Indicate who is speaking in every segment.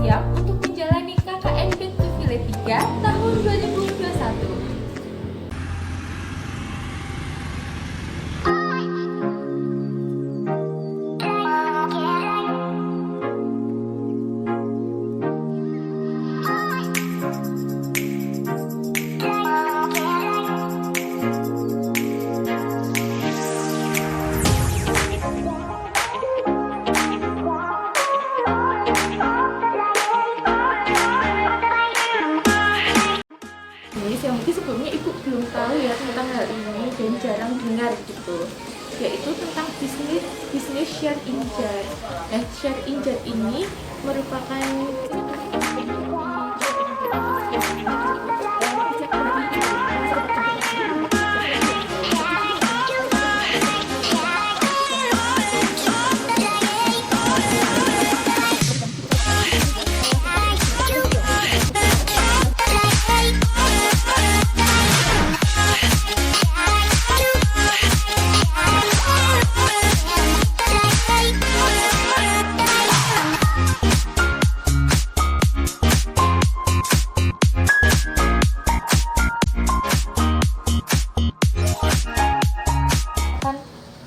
Speaker 1: siap untuk menjalani KKN Back to Village 3 tahun 2021. Yang mungkin sebelumnya ibu belum tahu ya tentang hal ini dan jarang dengar gitu, yaitu tentang bisnis share injar. Share injar ini merupakan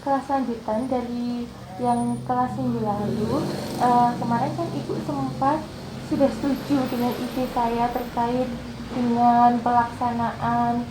Speaker 1: kelas lanjutan dari yang kelas minggu lalu. Kemarin kan ibu sempat sudah setuju dengan ide saya terkait dengan pelaksanaan